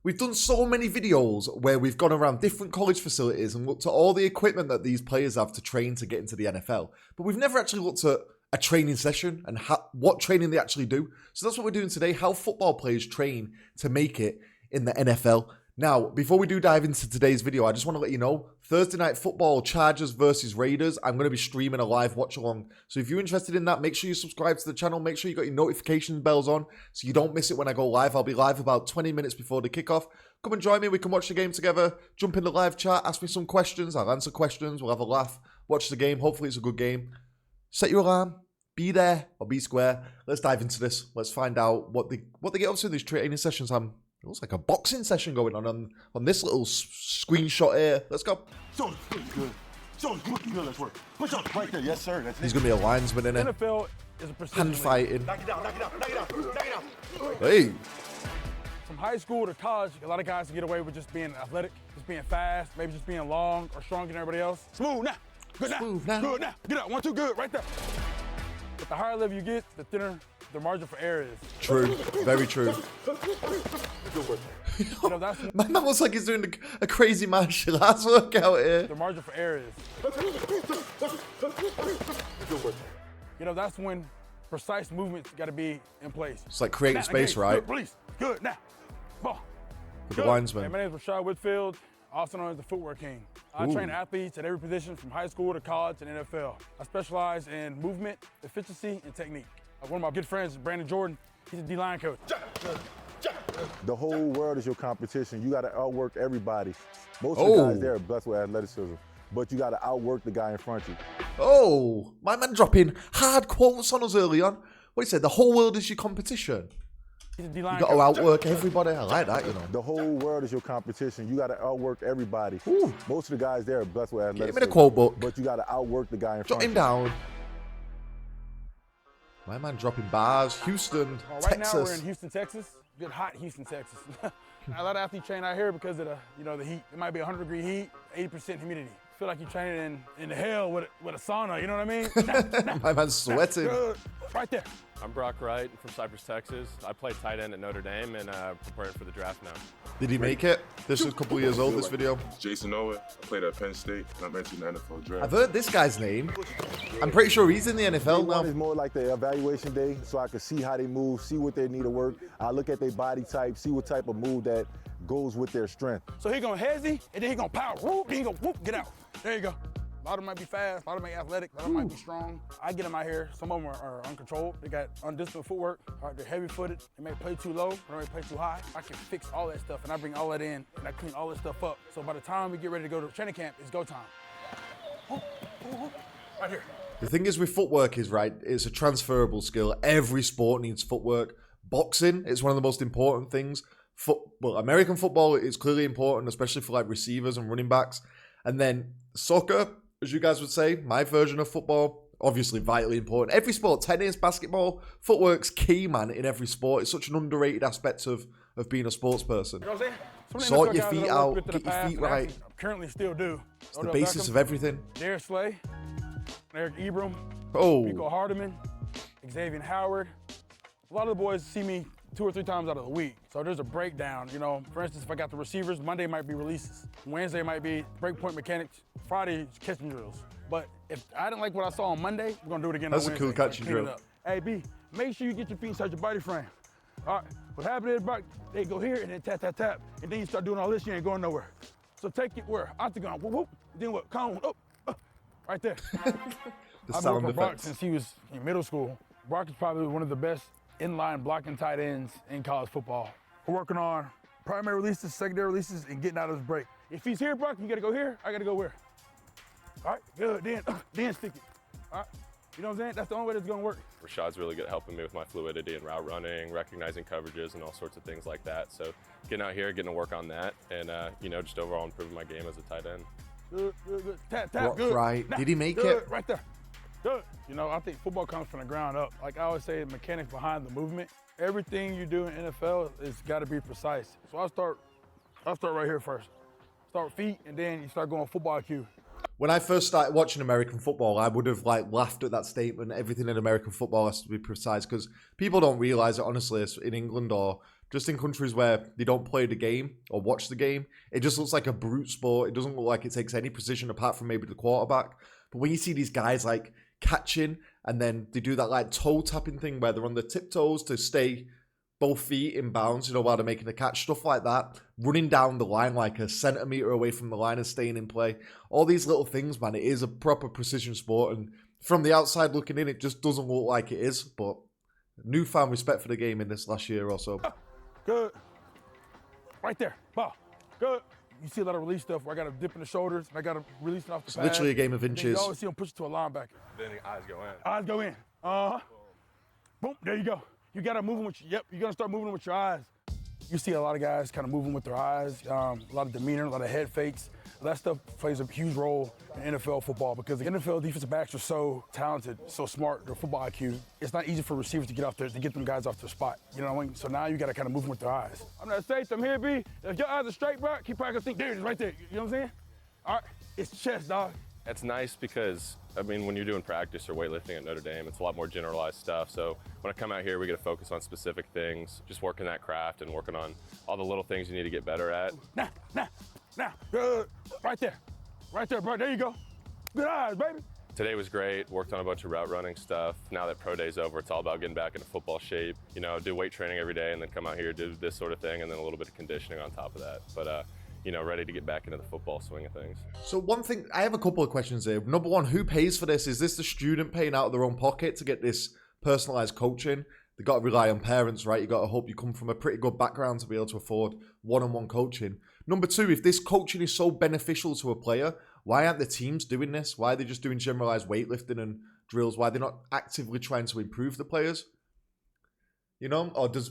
We've done so many videos where we've gone around different college facilities and looked at all the equipment that these players have to train to get into the NFL. But we've never actually looked at a training session and what training they actually do. So that's what we're doing today, how football players train to make it in the NFL. Now, before we do dive into today's video, I just want to let you know, Thursday Night Football, Chargers versus Raiders, I'm going to be streaming a live watch-along. So if you're interested in that, make sure you subscribe to the channel. Make sure you got your notification bells on so you don't miss it when I go live. I'll be live about 20 minutes before the kickoff. Come and join me. We can watch the game together. Jump in the live chat. Ask me some questions. I'll answer questions. We'll have a laugh. Watch the game. Hopefully it's a good game. Set your alarm. Be there or be square. Let's dive into this. Let's find out what they get up to in these training sessions. It looks like a boxing session going on this little screenshot here. Let's go. Let's work. Push up right there. Yes, sir. That's He's going to be a linesman in it. NFL is a precision Hand fighting. Knock it down, knock it down, knock it down, knock it down. Hey. From high school to college, a lot of guys can get away with just being athletic, just being fast, maybe just being long or stronger than everybody else. Smooth now. Good now. Smooth now. Good now. Get up. 1, 2, good. Right there. But the higher level you get, the thinner the margin for error is. True. Very true. You know, that's My man looks like he's doing a crazy martial arts workout here. the margin for error is. You know, that's when precise movements got to be in place. It's like creating space, right? Good, release. Good. Now. Ball. For the Good. linesman. Hey, my name is Rischad Whitfield, also known as the Footwork King. I train athletes at every position from high school to college and NFL. I specialize in movement, efficiency, and technique. One of my good friends, Brandon Jordan, he's a D-line coach. The whole world is your competition. You got to outwork everybody. Most of the guys there are blessed with athleticism, but you got to outwork the guy in front of you. Oh, my man dropping hard quotes on us early on. What he said, the whole world is your competition. He's a You D-line got to coach. outwork everybody. I like that, you know. The whole world is your competition. You got to outwork everybody. Ooh. Most of the guys there are blessed with athleticism. Give me the quote book. But you got to outwork the guy in Jot front him of you. down. My man dropping bars. Houston, Right now we're in Texas. Houston, Texas. Good hot Houston, Texas. A lot of athletes train out here because of the heat. It might be 100-degree heat, 80% humidity. Feel like you're training in the hell with a sauna. You know what I mean? My man's sweating. Good. Right there. I'm Wright from Cypress, Texas. I played tight end at Notre Dame and preparing for the draft now. Did he make it? This is a couple years old, this video. Jayson Oweh. I played at Penn State, and I'm entering the NFL draft. I've heard this guy's name. I'm pretty sure he's in the NFL One is now. more like the evaluation day, so I can see how they move, see what they need to work. I look at their body type, see what type of move that goes with their strength. So he gonna hezzy, and then he gonna power. Whoop, then he gonna whoop, get out. There you go. A lot of them might be fast, a lot of them might be athletic, a lot of them might be strong. I get them out here, some of them are uncontrolled. They got undisciplined footwork, they're heavy-footed, they may play too low, they may play too high. I can fix all that stuff, and I bring all that in, and I clean all that stuff up. So by the time we get ready to go to training camp, it's go time. Right here. The thing is with footwork is, right, it's a transferable skill. Every sport needs footwork. Boxing is one of the most important things. Well, American football is clearly important, especially for like receivers and running backs. And then soccer, as you guys would say, my version of football, obviously vitally important. Every sport, tennis, basketball, footwork's key, man, in every sport. It's such an underrated aspect of being a sports person. You know what I'm saying? Sort your feet out, get your feet right. Currently still do. It's the basis of everything. Dare Slay, Eric Ebron, Oh, Mecole Hardman, Xavien Howard. A lot of the boys see me 2 or 3 times out of the week. So there's a breakdown, you know. For instance, if I got the receivers, Monday might be releases. Wednesday might be breakpoint mechanics. Friday is catching drills. But if I didn't like what I saw on Monday, we're gonna do it again That's on a Wednesday. cool catching Clean it drill. up. Hey, B, make sure you get your feet inside your body frame. All right, what happened is, they go here and then tap, tap, tap. And then you start doing all this, you ain't going nowhere. So take it where? Octagon, whoop, whoop. Then what? Cone, up, right there. the I've been sound working for Brock effects. since he was in middle school. Brock is probably one of the best inline blocking tight ends in college football. We're working on primary releases, secondary releases, and getting out of his break. If he's here, Brock, you gotta go here, I gotta go where? All right, good, then stick it. All right, you know what I'm saying? That's the only way that's gonna work. Rashad's really good at helping me with my fluidity and route running, recognizing coverages and all sorts of things like that. So getting out here, getting to work on that, and just overall improving my game as a tight end. Good. Tap, Brock good. Wright, Now, did he make good, it? Right there. Good. You know, I think football comes from the ground up. Like I always say, mechanics behind the movement. Everything you do in NFL is got to be precise. So I'll start right here first. Start feet, and then you start going football IQ. When I first started watching American football, I would have laughed at that statement. Everything in American football has to be precise because people don't realize it, honestly, in England or just in countries where they don't play the game or watch the game, it just looks like a brute sport. It doesn't look like it takes any precision apart from maybe the quarterback. But when you see these guys like catching and then they do that like toe tapping thing where they're on their tiptoes to stay both feet in bounds, you know, while they're making the catch, stuff like that, running down the line like a centimeter away from the line and staying in play. All these little things, man, it is a proper precision sport. And from the outside looking in, it just doesn't look like it is. But newfound respect for the game in this last year or so. Good. Right there. Ball. Good. You see a lot of release stuff where I got to dip in the shoulders and I got to release it off the pad. It's literally a game of inches. You always see him push it to a linebacker. Then the eyes go in. Eyes go in. Boom. There you go. You got to move them with your, yep, you're going to start moving them with your eyes. You see a lot of guys kind of moving with their eyes, a lot of demeanor, a lot of head fakes. That stuff plays a huge role in NFL football because the NFL defensive backs are so talented, so smart, their football IQ. It's not easy for receivers to get off there, to get them guys off their spot. You know what I mean? So now you got to kind of move them with their eyes. I'm not safe, I'm here, B. If your eyes are straight, bro, keep practicing. There it is, right there. You know what I'm saying? All right, it's chest, dog. It's nice because, I mean, when you're doing practice or weightlifting at Notre Dame, it's a lot more generalized stuff. So when I come out here, we get to focus on specific things, just working that craft and working on all the little things you need to get better at. Now, good. Right there, bro, there you go. Good eyes, baby. Today was great, worked on a bunch of route running stuff. Now that pro day's over, it's all about getting back into football shape. You know, do weight training every day and then come out here, do this sort of thing, and then a little bit of conditioning on top of that. But, you know, ready to get back into the football swing of things. So one thing, I have a couple of questions here. Number one, who pays for this? Is this the student paying out of their own pocket to get this personalized coaching? They got to rely on parents, right? You got to hope you come from a pretty good background to be able to afford one-on-one coaching. Number two, if this coaching is so beneficial to a player, why aren't the teams doing this? Why are they just doing generalized weightlifting and drills? Why are they not actively trying to improve the players? You know, or does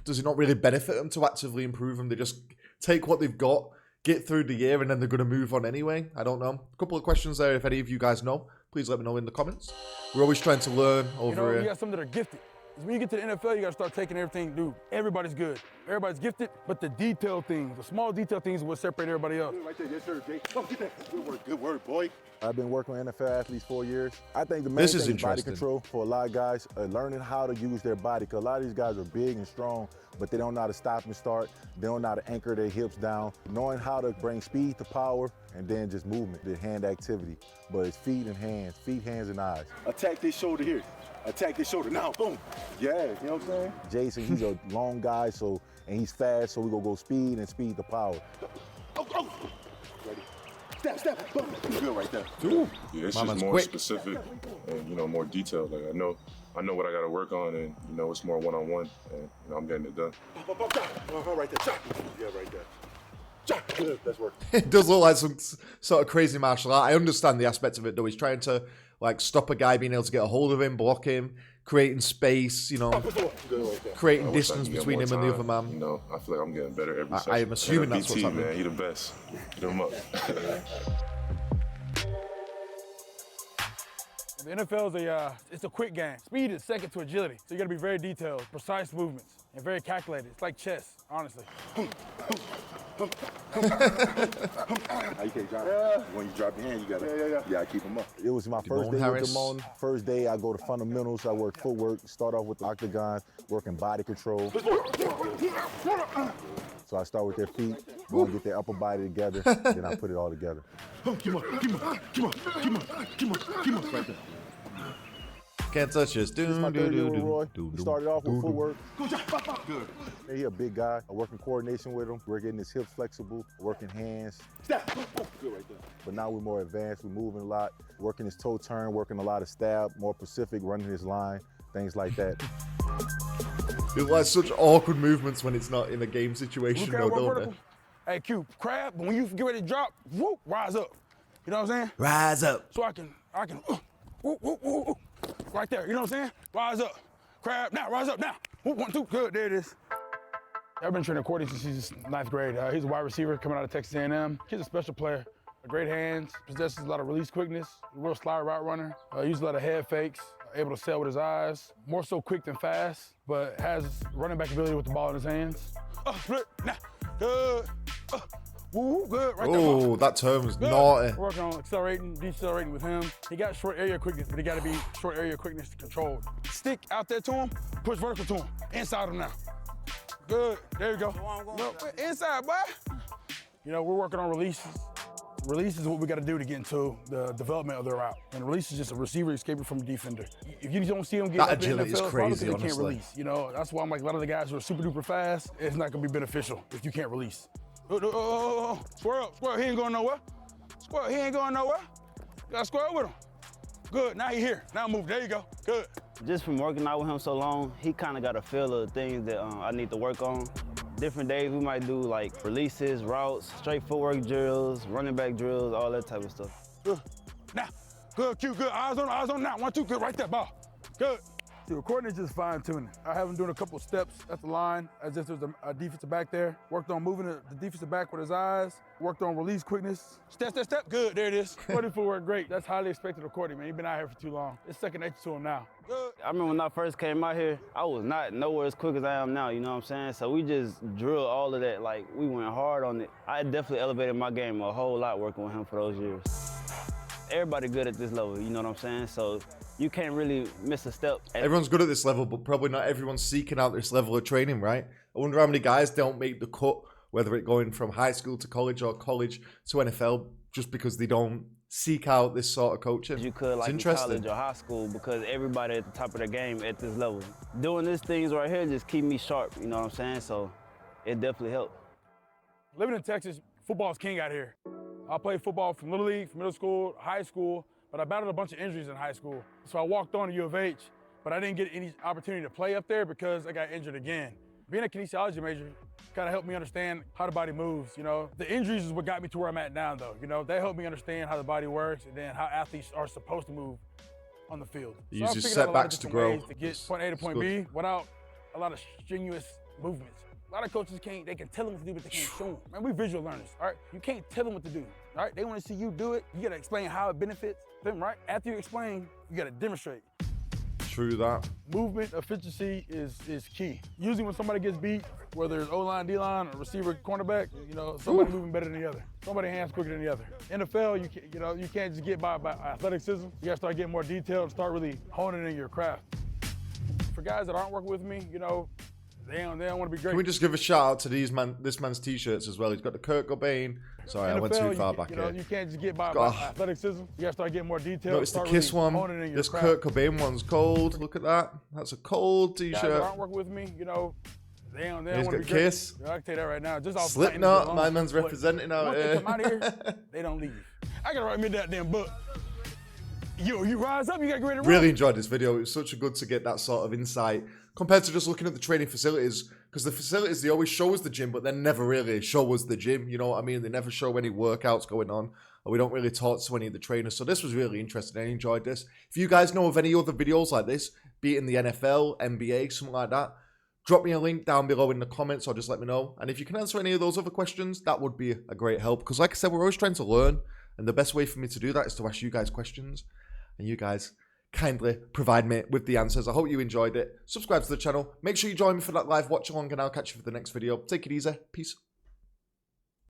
it not really benefit them to actively improve them? They just take what they've got, get through the year, and then they're going to move on anyway. I don't know. A couple of questions there. If any of you guys know, please let me know in the comments. We're always trying to learn over you know, here. You got some that are gifted. When you get to the NFL, you got to start taking everything, dude. Everybody's good. Everybody's gifted, but the detailed things, the small detail things, will separate everybody else. Right there, yes, sir, Jake. Oh, get that. Good word, boy. I've been working with NFL athletes 4 years. I think the main thing is body control for a lot of guys, learning how to use their body, because a lot of these guys are big and strong, but they don't know how to stop and start. They don't know how to anchor their hips down. Knowing how to bring speed to power, and then just movement, the hand activity. But it's feet and hands, and eyes. Attack this shoulder here. Attack this shoulder, now, boom. Yeah, you know what I'm saying? Jayson, he's a long guy, so, and he's fast, so we're gonna go speed and speed to power. Oh. Ready? Step, boom. Good right there. Yeah, it's just more specific and, you know, more detailed. Like, I know what I gotta work on, and, you know, it's more one-on-one, and, you know, I'm getting it done. Right there, yeah, right there. Good, that's work. It does look like some sort of crazy martial art. I understand the aspect of it, though. He's trying to, like, stop a guy being able to get a hold of him, block him, creating space, you know, creating distance between him and the other man. You know, I feel like I'm getting better every session. I am assuming that's what's happening. Man, he the best. Get him up. The NFL is it's a quick game. Speed is second to agility, so you got to be very detailed, precise movements, and very calculated. It's like chess, honestly. You can't drop. When you drop your hand, you gotta keep them up. It was my first day with Damone. First day, I go to fundamentals. I work footwork. Start off with the octagon, working body control. So I start with their feet, go and get their upper body together, then I put it all together. Come on. Right there. Can't touch us. This is my third year with Roy. We started off with footwork. Good. He's a big guy. I work in coordination with him. We're getting his hips flexible, working hands. Good right there. But now we're more advanced. We're moving a lot, working his toe turn, working a lot of stab, more Pacific, running his line, things like that. It's like such awkward movements when it's not in a game situation, though, don't they? Hey, Q, crab, but when you get ready to drop, whoop, rise up. You know what I'm saying? Rise up. So I can, whoop. Right there, you know what I'm saying? Rise up. Crab, now, rise up, now. 1, 2, good, there it is. I've been training Cordy since he's 9th grade. He's a wide receiver coming out of Texas A&M. He's a special player. Great hands, possesses a lot of release quickness, real slide route runner, uses a lot of head fakes, able to sail with his eyes, more so quick than fast, but has running back ability with the ball in his hands. Split, now, good. Woo, good, right there. Oh, that term is naughty. We're working on accelerating, decelerating with him. He got short area quickness, but he got to be short area quickness controlled. Stick out there to him, push vertical to him, inside him now. Good. There you go. No, inside, boy. You know, we're working on releases. Release is what we got to do to get into the development of their route. And release is just a receiver escaping from a defender. If you don't see them get that up agility in the NFL, is crazy, they honestly. can't release. You know, that's why I'm like a lot of the guys who are super duper fast, it's not going to be beneficial if you can't release. Square up, he ain't going nowhere. Square, he ain't going nowhere. You got to square up with him. Good, now he here. Now move, there you go, good. Just from working out with him so long, he kind of got a feel of things that I need to work on. Different days we might do like releases, routes, straight footwork drills, running back drills, all that type of stuff. Good. Now, good, cute, good. Eyes on now. 1, 2, good, right there, ball. Good. See, recording is just fine tuning. I have him doing a couple of steps at the line as if there's a defensive back there. Worked on moving the defensive back with his eyes. Worked on release quickness. Step. Good, there it is. Recording footwork, great. That's highly expected recording, man. He's been out here for too long. It's second nature to him now. Good. I remember when I first came out here, I was not nowhere as quick as I am now, you know what I'm saying? So we just drilled all of that, like we went hard on it. I definitely elevated my game a whole lot working with him for those years. Everybody good at this level, you know what I'm saying? So you can't really miss a step. Everyone's good at this level, but probably not everyone's seeking out this level of training, right? I wonder how many guys don't make the cut, whether it going from high school to college or college to NFL, just because they don't seek out this sort of coaching. You could like in college or high school, because everybody at the top of their game at this level. Doing these things right here just keep me sharp, you know what I'm saying? So it definitely helped. Living in Texas, football's king out here. I played football from Little League, from middle school, high school, but I battled a bunch of injuries in high school. So I walked on to U of H, but I didn't get any opportunity to play up there because I got injured again. Being a kinesiology major kind of helped me understand how the body moves, you know. The injuries is what got me to where I'm at now, though. You know, they helped me understand how the body works and then how athletes are supposed to move on the field. You use your setbacks to grow. To get point A to point B without a lot of strenuous movements. A lot of coaches they can tell them what to do, but they can't show them. Man, we visual learners, all right? You can't tell them what to do, all right? They want to see you do it. You gotta explain how it benefits them, right? After you explain, you gotta demonstrate. True that. Movement efficiency is key. Usually when somebody gets beat, whether it's O-line, D-line, or receiver, cornerback, you know, somebody moving better than the other. Somebody hands quicker than the other. NFL, you can't just get by athleticism. You gotta start getting more detailed and start really honing in your craft. For guys that aren't working with me, you know, they don't want to be great. Can we just give a shout out to this man's t-shirts as well? He's got the Kurt Cobain. Sorry, NFL, I went too far back here. You can't just get by athleticism. You gotta start getting more detail. Notice the Kiss really one. This Kurt Cobain one's cold. Look at that. That's a cold t-shirt. Guys that aren't working with me, you know, they don't want to be Kiss. Great. I can tell you that right now. Just off Slipknot, my man's representing out here. Once they come out of here, they don't leave. I gotta write me that damn book. You rise up, you gotta get ready to run. Really enjoyed this video. It was such a good to get that sort of insight compared to just looking at the training facilities, because the facilities, they always show us the gym, but they never really show us the gym. You know what I mean? They never show any workouts going on, or we don't really talk to any of the trainers. So this was really interesting. I enjoyed this. If you guys know of any other videos like this, be it in the NFL, NBA, something like that, drop me a link down below in the comments or just let me know. And if you can answer any of those other questions, that would be a great help. Because like I said, we're always trying to learn. And the best way for me to do that is to ask you guys questions. And you guys kindly provide me with the answers. I hope you enjoyed it. Subscribe to the channel. Make sure you join me for that live watch along, and I'll catch you for the next video. Take it easy. Peace.